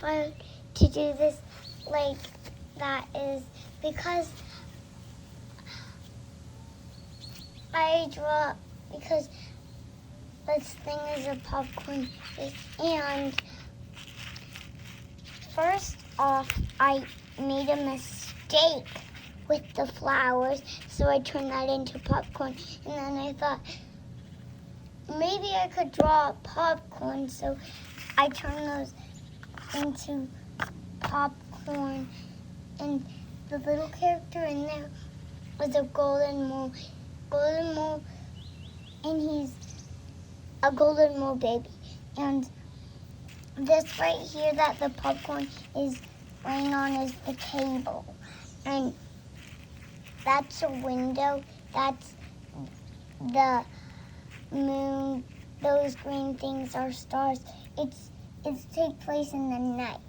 inspired to do this like that is because because this thing is a popcorn and first off I made a mistake with the flowers, so I turned that into popcorn, and then I thought maybe I could draw popcorn, so I turned those into popcorn, and the little character in there was a golden mole, and he's a golden mole baby, and this right here that the popcorn is laying on is the table, and that's a window, that's the moon, those green things are stars. It's take place in the night.